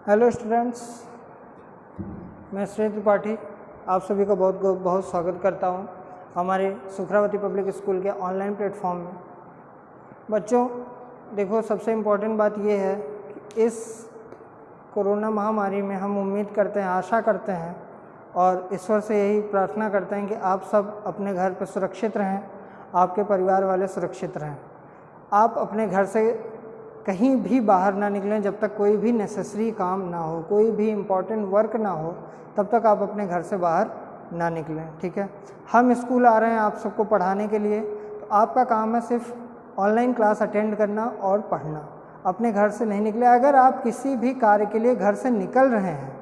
Hello students, मैं श्री त्रिपाठी आप सभी का बहुत बहुत स्वागत करता हूं हमारे सुखरावती पब्लिक स्कूल के ऑनलाइन प्लेटफॉर्म में। बच्चों देखो, सबसे इम्पोर्टेंट बात ये है कि इस कोरोना महामारी में हम उम्मीद करते हैं, आशा करते हैं और ईश्वर से यही प्रार्थना करते हैं कि आप सब अपने घर पर सुरक्षित रहें, आपके परिवार वाले सुरक्षित रहें। आप अपने घर से कहीं भी बाहर ना निकलें जब तक कोई भी नेसेसरी काम ना हो, कोई भी इम्पॉर्टेंट वर्क ना हो, तब तक आप अपने घर से बाहर ना निकलें। ठीक है, हम स्कूल आ रहे हैं आप सबको पढ़ाने के लिए, तो आपका काम है सिर्फ ऑनलाइन क्लास अटेंड करना और पढ़ना, अपने घर से नहीं निकले। अगर आप किसी भी कार्य के लिए घर से निकल रहे हैं,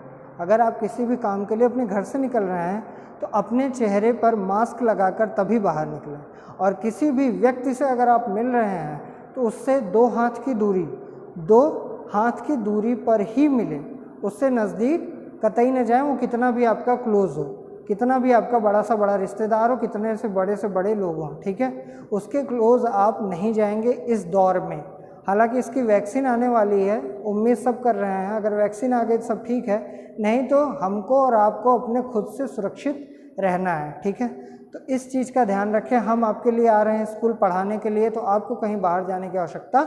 अगर आप किसी भी काम के लिए अपने घर से निकल रहे हैं, तो अपने चेहरे पर मास्क लगाकर तभी बाहर निकलें। और किसी भी व्यक्ति से अगर आप मिल रहे हैं तो उससे 2 हाथ की दूरी पर ही मिलें, उससे नज़दीक कतई न जाएं, वो कितना भी आपका क्लोज़ हो, कितना भी आपका बड़ा से बड़ा रिश्तेदार हो, कितने से बड़े लोग हों। ठीक है, उसके क्लोज़ आप नहीं जाएंगे इस दौर में। हालांकि इसकी वैक्सीन आने वाली है, उम्मीद सब कर रहे हैं, अगर वैक्सीन आ गई तो सब ठीक है, नहीं तो हमको और आपको अपने खुद से सुरक्षित रहना है। ठीक है, तो इस चीज़ का ध्यान रखें। हम आपके लिए आ रहे हैं स्कूल पढ़ाने के लिए, तो आपको कहीं बाहर जाने की आवश्यकता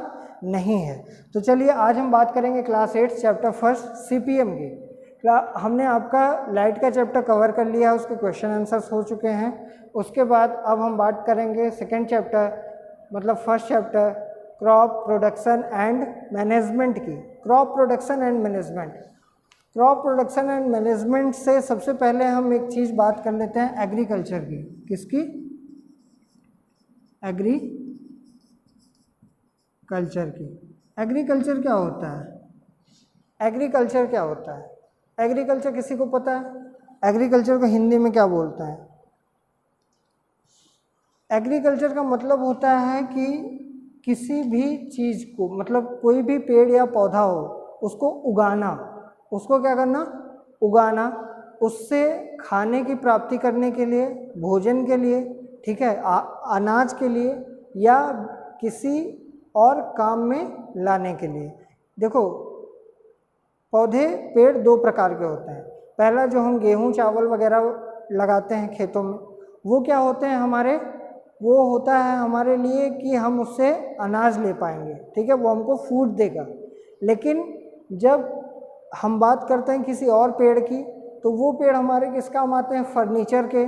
नहीं है। तो चलिए आज हम बात करेंगे क्लास 8 चैप्टर 1 CPM की। हमने आपका लाइट का चैप्टर कवर कर लिया है, उसके क्वेश्चन आंसर्स हो चुके हैं। उसके बाद अब हम बात करेंगे सेकेंड चैप्टर, मतलब first chapter crop production and management की। क्रॉप प्रोडक्शन एंड मैनेजमेंट से सबसे पहले हम एक चीज़ बात कर लेते हैं एग्रीकल्चर की। किसकी? एग्रीकल्चर की। एग्रीकल्चर क्या होता है? एग्रीकल्चर किसी को पता है? एग्रीकल्चर को हिंदी में क्या बोलते हैं? एग्रीकल्चर का मतलब होता है कि किसी भी चीज़ को, मतलब कोई भी पेड़ या पौधा हो, उसको उगाना, उसको क्या करना? उगाना, उससे खाने की प्राप्ति करने के लिए, भोजन के लिए, ठीक है, अनाज के लिए या किसी और काम में लाने के लिए। देखो, पौधे पेड़ 2 प्रकार के होते हैं। पहला जो हम गेहूं चावल वगैरह लगाते हैं खेतों में, वो क्या होते हैं हमारे? वो होता है हमारे लिए कि हम उससे अनाज ले पाएंगे। ठीक है, वो हमको फूड देगा। लेकिन जब हम बात करते हैं किसी और पेड़ की, तो वो पेड़ हमारे किस काम आते हैं? फर्नीचर के,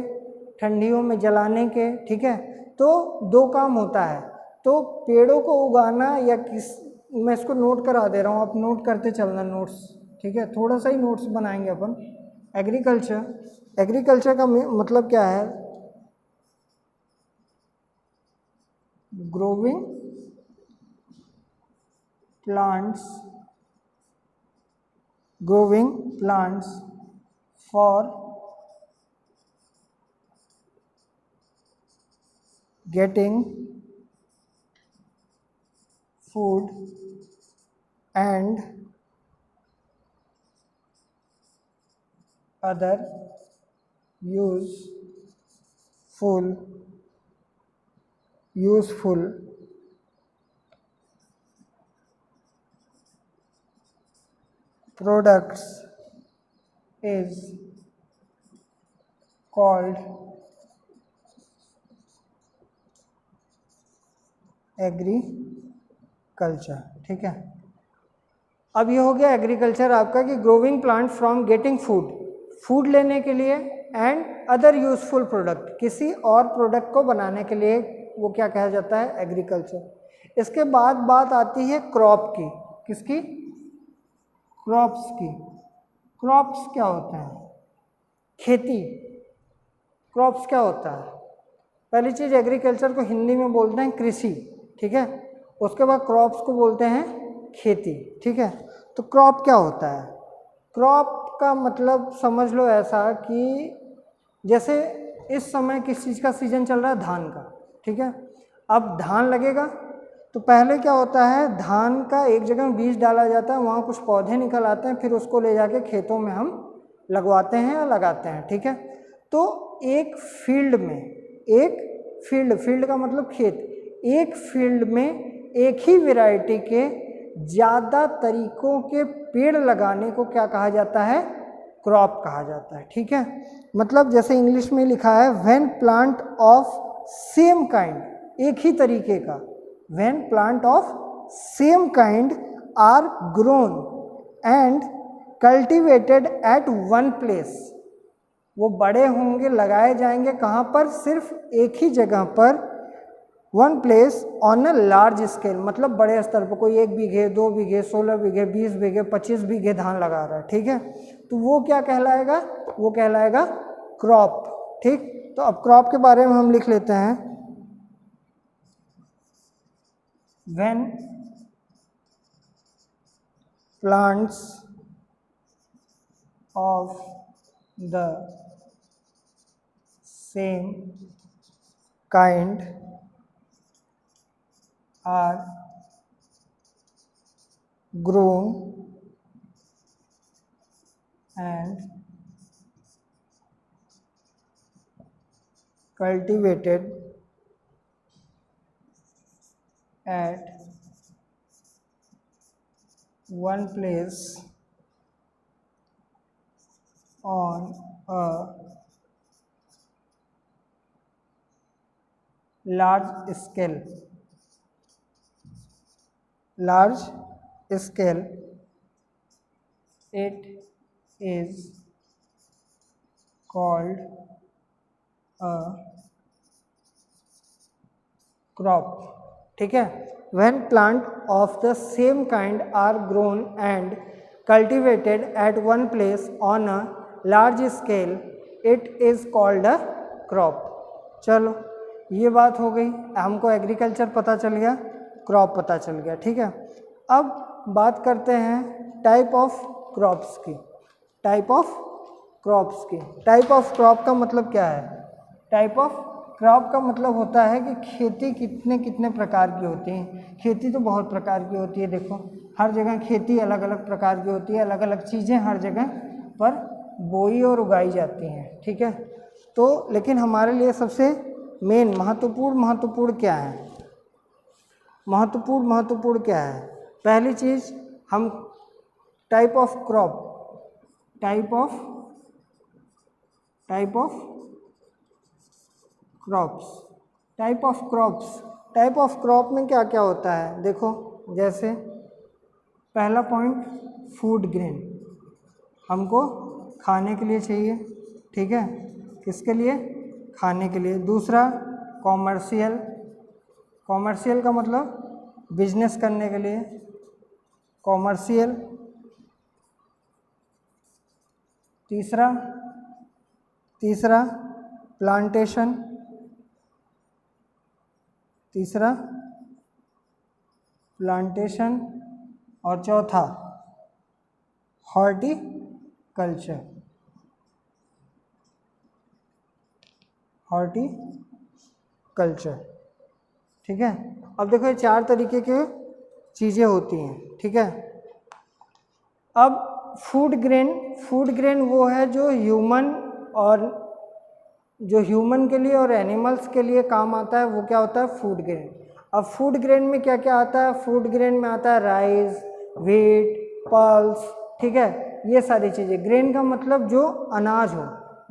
ठंडियों में जलाने के। ठीक है, तो 2 काम होता है। तो पेड़ों को उगाना या मैं इसको नोट करा दे रहा हूँ, आप नोट करते चलना नोट्स। ठीक है, थोड़ा सा ही नोट्स बनाएंगे अपन। एग्रीकल्चर का मतलब क्या है? Growing plants for getting food and other useful products is called agriculture. ठीक है, अब ये हो गया एग्रीकल्चर आपका कि growing plant from getting food लेने के लिए, एंड अदर यूजफुल प्रोडक्ट, किसी और प्रोडक्ट को बनाने के लिए, वो क्या कहा जाता है? एग्रीकल्चर। इसके बाद बात आती है क्रॉप की। किसकी? क्रॉप्स की। क्रॉप्स क्या होता है? खेती। क्रॉप्स क्या होता है? पहली चीज़, एग्रीकल्चर को हिंदी में बोलते हैं कृषि। ठीक है, उसके बाद क्रॉप्स को बोलते हैं खेती। ठीक है, तो क्रॉप क्या होता है? क्रॉप का मतलब समझ लो ऐसा कि जैसे इस समय किस चीज़ का सीजन चल रहा है? धान का। ठीक है, अब धान लगेगा तो पहले क्या होता है? धान का एक जगह बीज डाला जाता है, वहाँ कुछ पौधे निकल आते हैं, फिर उसको ले जाके खेतों में हम लगवाते हैं या लगाते हैं। ठीक है, तो एक फील्ड का मतलब खेत, एक फील्ड में एक ही वैरायटी के ज़्यादा तरीकों के पेड़ लगाने को क्या कहा जाता है? क्रॉप कहा जाता है। ठीक है, मतलब जैसे इंग्लिश में लिखा है when plant of same kind, एक ही तरीके का, when plant of same kind are grown and cultivated at one place, वो बड़े होंगे, लगाए जाएंगे कहाँ पर? सिर्फ एक ही जगह पर, one place on a large scale, मतलब बड़े स्तर पर, कोई 1 बीघे 2 बीघे 16 बीघे 20 बीघे 25 बीघे धान लगा रहा है। ठीक है, तो वो क्या कहलाएगा? वो कहलाएगा क्रॉप। ठीक, तो अब क्रॉप के बारे में हम लिख लेते हैं, when plants of the same kind are grown and cultivated at one place on a large scale, it is called a crop। ठीक है, when plant of the same kind are grown and cultivated at one place on a large scale, it is called a crop। चलो ये बात हो गई, हमको agriculture पता चल गया, क्रॉप पता चल गया। ठीक है, अब बात करते हैं टाइप ऑफ क्रॉप्स की। टाइप ऑफ क्रॉप्स की, टाइप ऑफ क्रॉप का मतलब क्या है? टाइप ऑफ क्रॉप का मतलब होता है कि खेती कितने कितने प्रकार की होती है। खेती तो बहुत प्रकार की होती है, देखो हर जगह खेती अलग अलग प्रकार की होती है, अलग अलग चीज़ें हर जगह पर बोई और उगाई जाती हैं। ठीक है, तो लेकिन हमारे लिए सबसे मेन महत्वपूर्ण क्या है? महत्वपूर्ण क्या है? पहली चीज़ हम type of crop, type of crop में क्या क्या होता है? देखो जैसे पहला पॉइंट फूड ग्रेन, हमको खाने के लिए चाहिए। ठीक है, किसके लिए? खाने के लिए। दूसरा कॉमर्शियल का मतलब बिजनेस करने के लिए, कॉमर्शियल। तीसरा प्लांटेशन, और चौथा हॉर्टिकल्चर। ठीक है, अब देखो ये 4 तरीके के चीज़ें होती हैं। ठीक है, अब फूड ग्रेन वो है जो ह्यूमन के लिए और एनिमल्स के लिए काम आता है, वो क्या होता है? Food grain. अब फूड ग्रेन में क्या क्या आता है? फूड ग्रेन में आता है राइस, व्हीट, पल्स। ठीक है, ये सारी चीज़ें। ग्रेन का मतलब जो अनाज हो,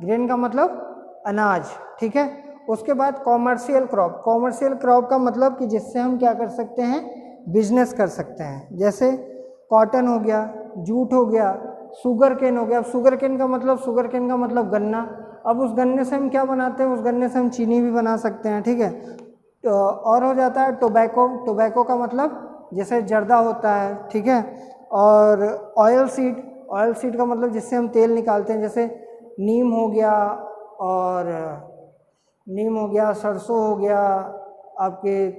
ग्रेन का मतलब अनाज। ठीक है, उसके बाद कॉमर्शियल क्रॉप का मतलब कि जिससे हम क्या कर सकते हैं? बिजनेस कर सकते हैं। जैसे कॉटन हो गया, जूट हो गया, शुगर केन हो गया। अब शुगर केन का मतलब गन्ना। अब उस गन्ने से हम क्या बनाते हैं? उस गन्ने से हम चीनी भी बना सकते हैं। ठीक है, तो और हो जाता है टोबैको का मतलब जैसे जर्दा होता है। ठीक है, और ऑयल सीड का मतलब जिससे हम तेल निकालते हैं, जैसे नीम हो गया, सरसों हो गया, आपके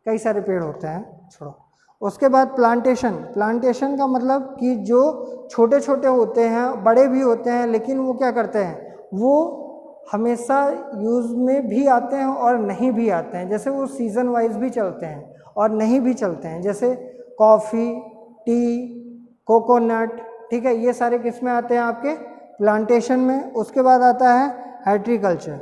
कई सारे पेड़ होते हैं। छोड़ो, उसके बाद प्लांटेशन का मतलब कि जो छोटे छोटे होते हैं, बड़े भी होते हैं, लेकिन वो क्या करते हैं? वो हमेशा यूज़ में भी आते हैं और नहीं भी आते हैं। जैसे वो सीज़न वाइज भी चलते हैं और नहीं भी चलते हैं। जैसे कॉफ़ी, टी, कोकोनट। ठीक है, ये सारे किस में आते हैं? आपके प्लांटेशन में। उसके बाद आता है हॉर्टिकल्चर।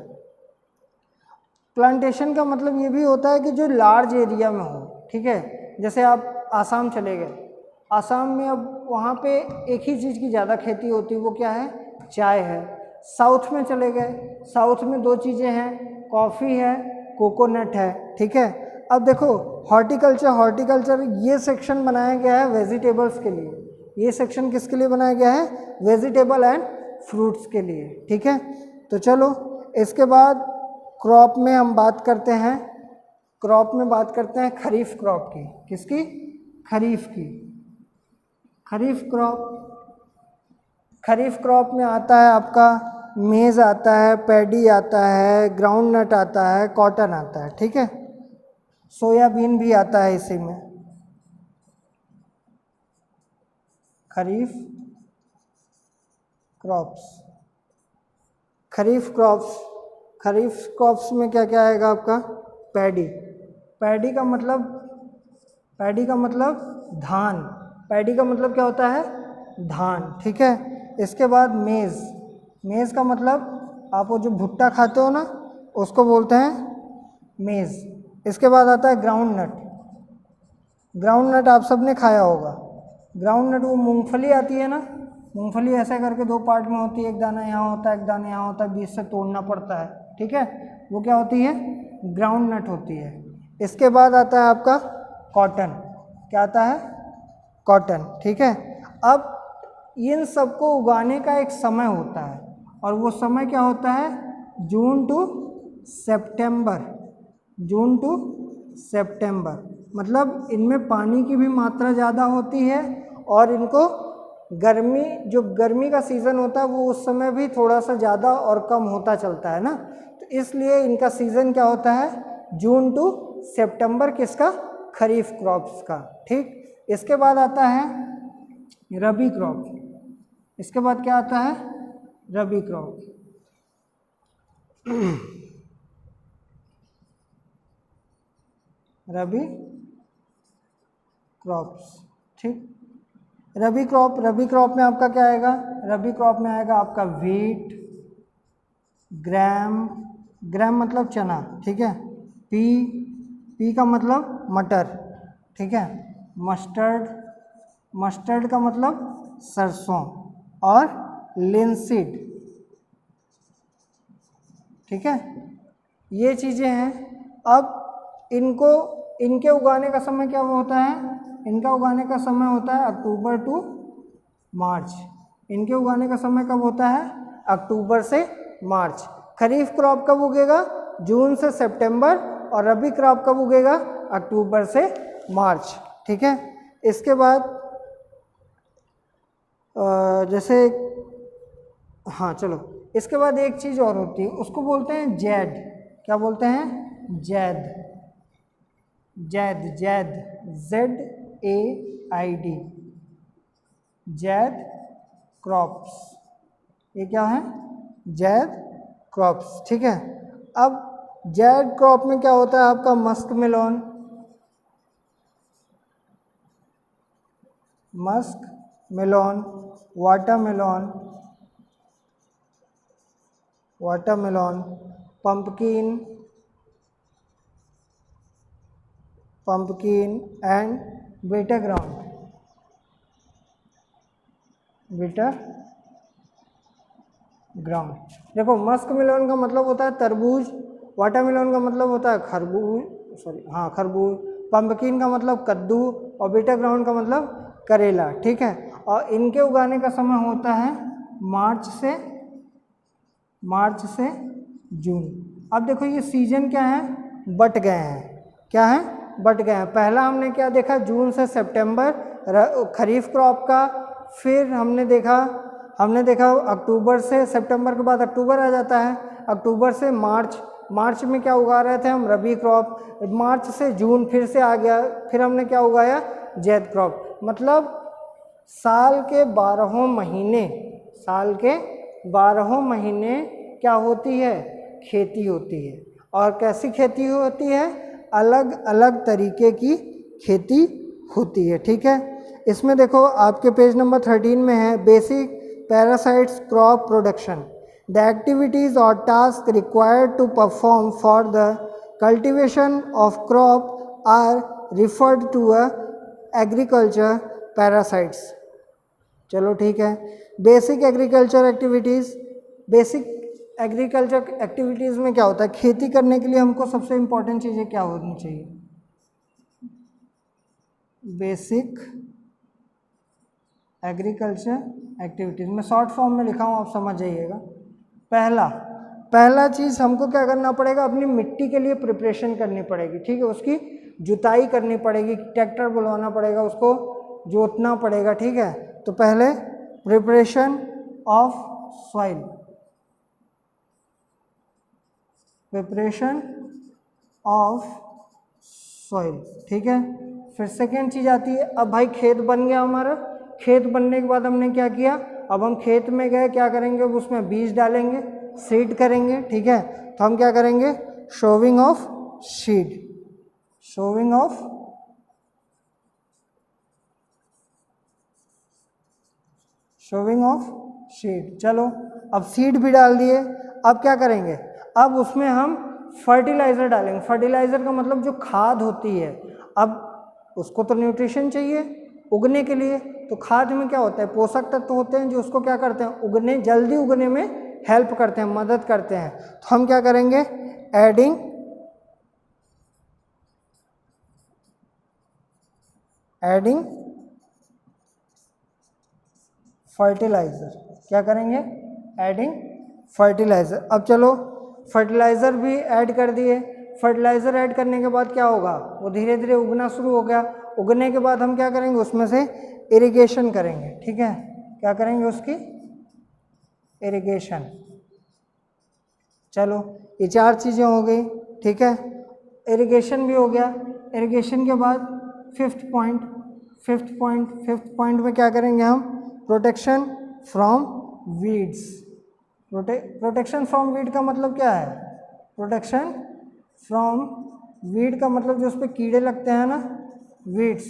प्लांटेशन का मतलब ये भी होता है कि जो लार्ज एरिया में हो। ठीक है, जैसे आप आसाम चले गए। आसाम में अब वहाँ पे एक ही चीज़ की ज़्यादा खेती होती है, वो क्या है, चाय है। साउथ में चले गए, साउथ में दो चीज़ें हैं, कॉफ़ी है, कोकोनट है, ठीक है। अब देखो हॉर्टिकल्चर ये सेक्शन बनाया गया है वेजिटेबल्स के लिए, ये सेक्शन किसके लिए बनाया गया है, वेजिटेबल एंड फ्रूट्स के लिए, ठीक है। तो चलो इसके बाद क्रॉप में हम बात करते हैं, क्रॉप में बात करते हैं खरीफ क्रॉप की, किसकी, खरीफ की। खरीफ क्रॉप में आता है आपका मेज़ आता है, पैडी आता है, ग्राउंड नट आता है, कॉटन आता है, ठीक है। सोयाबीन भी आता है इसी में। खरीफ क्रॉप्स में क्या क्या आएगा आपका, पैडी का मतलब धान, पैडी का मतलब क्या होता है, धान, ठीक है। इसके बाद मेज़ का मतलब आप वो जो भुट्टा खाते हो ना, उसको बोलते हैं मेज़। इसके बाद आता है ग्राउंड नट, आप सब ने खाया होगा। ग्राउंड नट वो मूंगफली आती है ना, मूंगफली ऐसे करके दो पार्ट में होती है, एक दाना यहाँ होता है, एक दाना यहाँ होता है, बीच से तोड़ना पड़ता है, ठीक है, वो क्या होती है, ग्राउंड नट होती है। इसके बाद आता है आपका कॉटन, क्या आता है, कॉटन, ठीक है। अब इन सबको उगाने का एक समय होता है, और वो समय क्या होता है, जून टू सितंबर, मतलब इनमें पानी की भी मात्रा ज़्यादा होती है, और इनको गर्मी का सीज़न होता है वो उस समय भी थोड़ा सा ज़्यादा और कम होता चलता है ना, तो इसलिए इनका सीज़न क्या होता है, जून टू सितंबर, किसका, खरीफ क्रॉप्स का, ठीक। इसके बाद आता है रबी क्रॉप, इसके बाद क्या आता है, रबी क्रॉप। रबी क्रॉप्स, ठीक। रबी क्रॉप में आपका क्या आएगा, रबी क्रॉप में आएगा आपका वीट, ग्राम मतलब चना, ठीक है, पी का मतलब मटर, ठीक है, मस्टर्ड का मतलब सरसों, और लिनसीड, ठीक है, ये चीज़ें हैं। अब इनके उगाने का समय क्या होता है, इनका उगाने का समय होता है अक्टूबर टू मार्च। इनके उगाने का समय कब होता है, अक्टूबर से मार्च। खरीफ क्रॉप कब उगेगा, जून से सितंबर, और रबी क्रॉप कब उगेगा, अक्टूबर से मार्च, ठीक है। इसके बाद जैसे, हाँ चलो, इसके बाद एक चीज़ और होती है, उसको बोलते हैं जैद, क्या बोलते हैं, जैद, ZAID, जैद क्रॉप्स, ये क्या है, जैद क्रॉप्स, ठीक है। अब जैद क्रॉप में क्या होता है आपका, musk melon, watermelon, pumpkin and bitter gourd. देखो मस्क मेलोन का मतलब होता है तरबूज, वाटरमेलोन का मतलब होता है खरबूज, पंपकिन का मतलब कद्दू, और बिटर ग्राउंड का मतलब करेला, ठीक है। और इनके उगाने का समय होता है मार्च से जून। अब देखो ये सीजन क्या है, बट गए हैं, पहला हमने क्या देखा, जून से सितंबर खरीफ क्रॉप का, फिर हमने देखा अक्टूबर से सितंबर के बाद अक्टूबर आ जाता है, अक्टूबर से मार्च में क्या उगा रहे थे हम, रबी क्रॉप, मार्च से जून फिर से आ गया, फिर हमने क्या उगाया, जैद क्रॉप। मतलब साल के 12 महीने क्या होती है, खेती होती है। और कैसी खेती होती है, अलग अलग तरीके की खेती होती है, ठीक है। इसमें देखो आपके पेज नंबर 13 में है, basic practices crop production, the activities और task required to perform for the cultivation of crop are referred to a agriculture practices. चलो ठीक है, basic agriculture activities. Basic agriculture activities में क्या होता है, खेती करने के लिए हमको सबसे इम्पोर्टेंट चीज़ें क्या होनी चाहिए, बेसिक एग्रीकल्चर एक्टिविटीज़। मैं शॉर्ट फॉर्म में लिखा हूँ, आप समझ जाइएगा। पहला चीज़ हमको क्या करना पड़ेगा, अपनी मिट्टी के लिए प्रिपरेशन करनी पड़ेगी, ठीक है। उसकी जुताई करनी पड़ेगी, ट्रैक्टर बुलवाना पड़ेगा, उसको जोतना पड़ेगा, ठीक है। तो पहले preparation of soil, preparation of soil, ठीक है। फिर सेकेंड चीज़ आती है, अब भाई खेत बन गया हमारा। खेत बनने के बाद हमने क्या किया, अब हम खेत में गए, क्या करेंगे, अब उसमें बीज डालेंगे, सीड करेंगे, ठीक है। तो हम क्या करेंगे, showing of seed, showing of seed. चलो अब सीड भी डाल दिए, अब क्या करेंगे, अब उसमें हम फर्टिलाइज़र डालेंगे। फर्टिलाइज़र का मतलब जो खाद होती है, अब उसको तो न्यूट्रिशन चाहिए उगने के लिए, तो खाद में क्या होता है, पोषक तत्व होते हैं जो उसको क्या करते हैं, उगने, जल्दी उगने में हेल्प करते हैं, मदद करते हैं। तो हम क्या करेंगे, एडिंग फर्टिलाइज़र, क्या करेंगे, एडिंग फर्टिलाइज़र। अब चलो फर्टिलाइज़र भी ऐड कर दिए। फर्टिलाइज़र ऐड करने के बाद क्या होगा, वो धीरे धीरे उगना शुरू हो गया। उगने के बाद हम क्या करेंगे, उसमें से इरिगेशन करेंगे, ठीक है। क्या करेंगे, उसकी इरिगेशन। चलो ये 4 चीज़ें हो गई, ठीक है। इरिगेशन भी हो गया। इरिगेशन के बाद फिफ्थ पॉइंट में क्या करेंगे हम, protection from weeds. Protection from weed का मतलब क्या है, प्रोटेक्शन फ्रॉम वीड का मतलब जो उस पर कीड़े लगते हैं ना, वीड्स,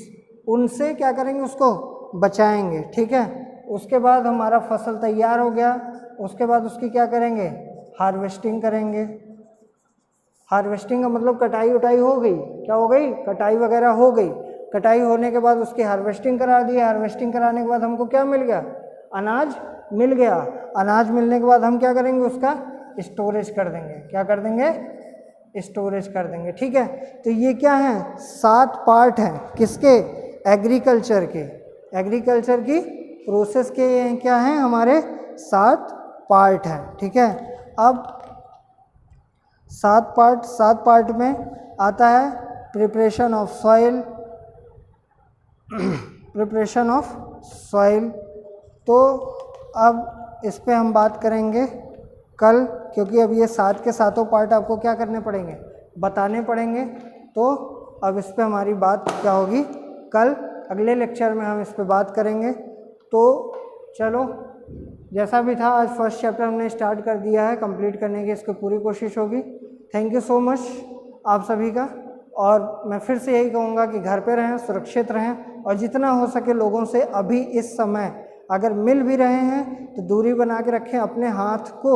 उनसे क्या करेंगे, उसको बचाएंगे, ठीक है। उसके बाद हमारा फसल तैयार हो गया, उसके बाद उसकी क्या करेंगे, हार्वेस्टिंग करेंगे। हार्वेस्टिंग का मतलब कटाई उटाई हो गई, क्या हो गई, कटाई वगैरह हो गई। कटाई होने के बाद उसकी हार्वेस्टिंग करा दी। हार्वेस्टिंग कराने के बाद हमको क्या मिल गया, अनाज मिल गया। अनाज मिलने के बाद हम क्या करेंगे, उसका स्टोरेज कर देंगे। क्या कर देंगे, स्टोरेज कर देंगे, ठीक है। तो ये क्या है, 7 पार्ट हैं, किसके, एग्रीकल्चर के। एग्रीकल्चर की प्रोसेस के क्या हैं, हमारे 7 पार्ट हैं, ठीक है। अब 7 पार्ट में आता है preparation of soil, preparation of soil. तो अब इस पे हम बात करेंगे कल, क्योंकि अब ये 7 के 7 पार्ट आपको क्या करने पड़ेंगे, बताने पड़ेंगे। तो अब इस पे हमारी बात क्या होगी, कल अगले लेक्चर में हम इस पे बात करेंगे। तो चलो जैसा भी था, आज फर्स्ट चैप्टर हमने स्टार्ट कर दिया है, कंप्लीट करने की इसकी पूरी कोशिश होगी। थैंक यू सो मच आप सभी का। और मैं फिर से यही कहूँगा कि घर पे रहें, सुरक्षित रहें, और जितना हो सके लोगों से अभी इस समय अगर मिल भी रहे हैं तो दूरी बना के रखें। अपने हाथ को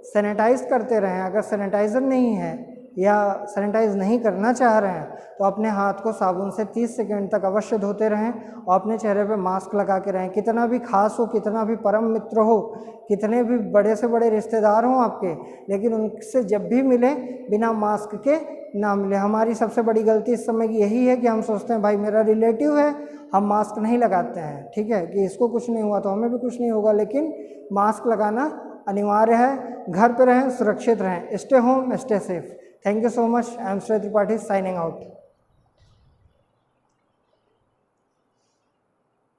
सैनिटाइज करते रहें। अगर सैनिटाइज़र नहीं है या सैनिटाइज नहीं करना चाह रहे हैं तो अपने हाथ को साबुन से 30 सेकंड तक अवश्य धोते रहें, और अपने चेहरे पे मास्क लगा के रहें। कितना भी खास हो, कितना भी परम मित्र हो, कितने भी बड़े से बड़े रिश्तेदार हों आपके, लेकिन उनसे जब भी मिलें बिना मास्क के ना मिले। हमारी सबसे बड़ी गलती इस समय की यही है कि हम सोचते हैं भाई मेरा रिलेटिव है, हम मास्क नहीं लगाते हैं, ठीक है, कि इसको कुछ नहीं हुआ तो हमें भी कुछ नहीं होगा। लेकिन मास्क लगाना अनिवार्य है। घर पे रहें, सुरक्षित रहें। Stay home, stay safe. Thank you so much. I am श्रेय त्रिपाठी, साइनिंग आउट।